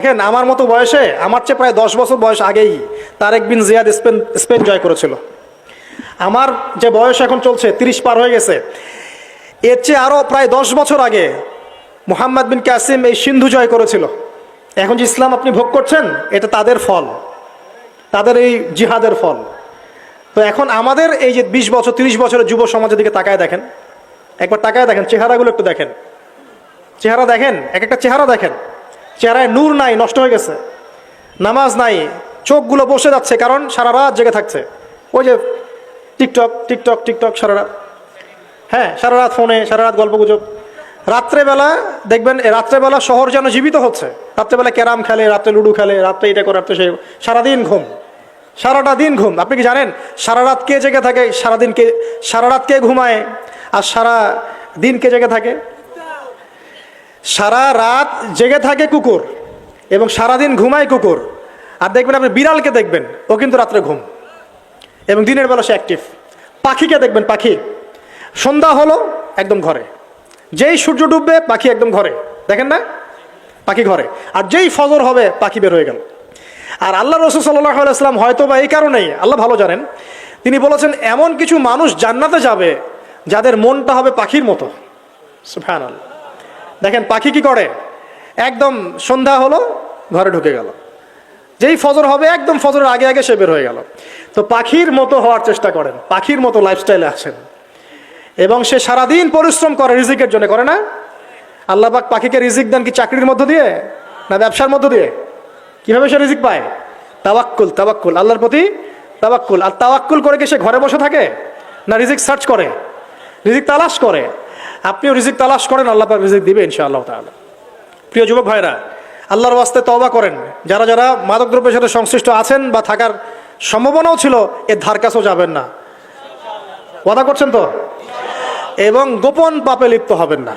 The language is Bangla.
দেখেন আমার মতো বয়সে, আমার চেয়ে প্রায় 10 বছর বয়স আগেই তারেক বিন জিয়াদ স্পেন জয় করেছিল। আমার যে বয়স এখন চলছে 30 পার হয়ে গেছে, এর চেয়ে আরও প্রায় 10 বছর আগে মুহাম্মদ বিন কাসিম এই সিন্ধু জয় করেছিল। এখন যে ইসলাম আপনি ভোগ করছেন, এটা তাদের ফল, তাদের এই জিহাদের ফল। তো এখন আমাদের এই যে 20 বছর 30 বছরের যুব সমাজের দিকে তাকায় দেখেন, একবার তাকায় দেখেন, চেহারাগুলো একটু দেখেন, চেহারা দেখেন, এক একটা চেহারা দেখেন, চেহারায় নূর নাই, নষ্ট হয়ে গেছে, নামাজ নাই, চোখগুলো বসে যাচ্ছে, কারণ সারা রাত জেগে থাকছে। ওই যে টিকটক টিকটক টিকটক সারা রাত, হ্যাঁ সারা রাত ফোনে, সারা রাত গল্পগুজব। রাত্রেবেলা দেখবেন, রাত্রেবেলা শহর যেন জীবিত হচ্ছে। রাত্রেবেলা ক্যারাম খেলে, রাত্রে লুডো খেলে, রাত্রে এটা করে, রাত্রে সে, সারাদিন ঘুম, সারাটা দিন ঘুম। আপনি কি জানেন সারা রাত কে জেগে থাকে, সারাদিন কে, সারা রাত কে ঘুমায় আর সারা দিন কে জেগে থাকে? সারা রাত জেগে থাকে কুকুর এবং সারাদিন ঘুমায় কুকুর। আর দেখবেন আপনি বিড়ালকে দেখবেন, ও কিন্তু রাত্রে ঘুম এবং দিনের বেলা সে অ্যাক্টিভ। পাখিকে দেখবেন, পাখি সন্ধ্যা হলো একদম ঘরে, যেই সূর্য ডুববে পাখি একদম ঘরে, দেখেন না, পাখি ঘরে। আর যেই ফজর হবে পাখি বের হয়ে গেল। আর আল্লাহ রাসূল সাল্লাল্লাহু আলাইহি ওয়াসাল্লাম হয়তো বা এই কারণেই, আল্লাহ ভালো জানেন, তিনি বলেছেন এমন কিছু মানুষ জান্নাতে যাবে যাদের মনটা হবে পাখির মতো। সুবহানাল্লাহ। দেখেন পাখি কি করে, একদম সন্ধ্যা হলো ঘরে ঢুকে গেল, যেই ফজর হবে একদম ফজরের আগে আগে সে বের হয়ে গেল। তো পাখির মতো হওয়ার চেষ্টা করেন, পাখির মতো লাইফস্টাইলে আসেন, এবং সে সারাদিন পরিশ্রম করে রিজিকের জন্য, করে না? আল্লাহ পাক পাখিকে রিজিক দেন কি চাকরির মধ্য দিয়ে না ব্যবসার মধ্য দিয়ে? কিভাবে সে রিজিক পায়? তাওয়াক্কুল, তাওয়াক্কুল, আল্লাহর প্রতি তাওয়াক্কুল। আর তাওয়াক্কুল করে কি সে ঘরে বসে থাকে না রিজিক সার্চ করে, রিজিক তালাশ করে? আপনিও রিজিক তালাশ করেন, আল্লাহ পাক রিজিক দিবে ইনশাআল্লাহ তাআলা। প্রিয় যুবক ভাইরা, আল্লাহর ওয়াস্তে তওবা করেন। যারা যারা মাদকদ্রব্যের সাথে সংশ্লিষ্ট আছেন বা থাকার সম্ভাবনাও ছিল, এর ধার কাছেও যাবেন না, ওয়াদা করছেন তো? এবং গোপন পাপে লিপ্ত হবেন না।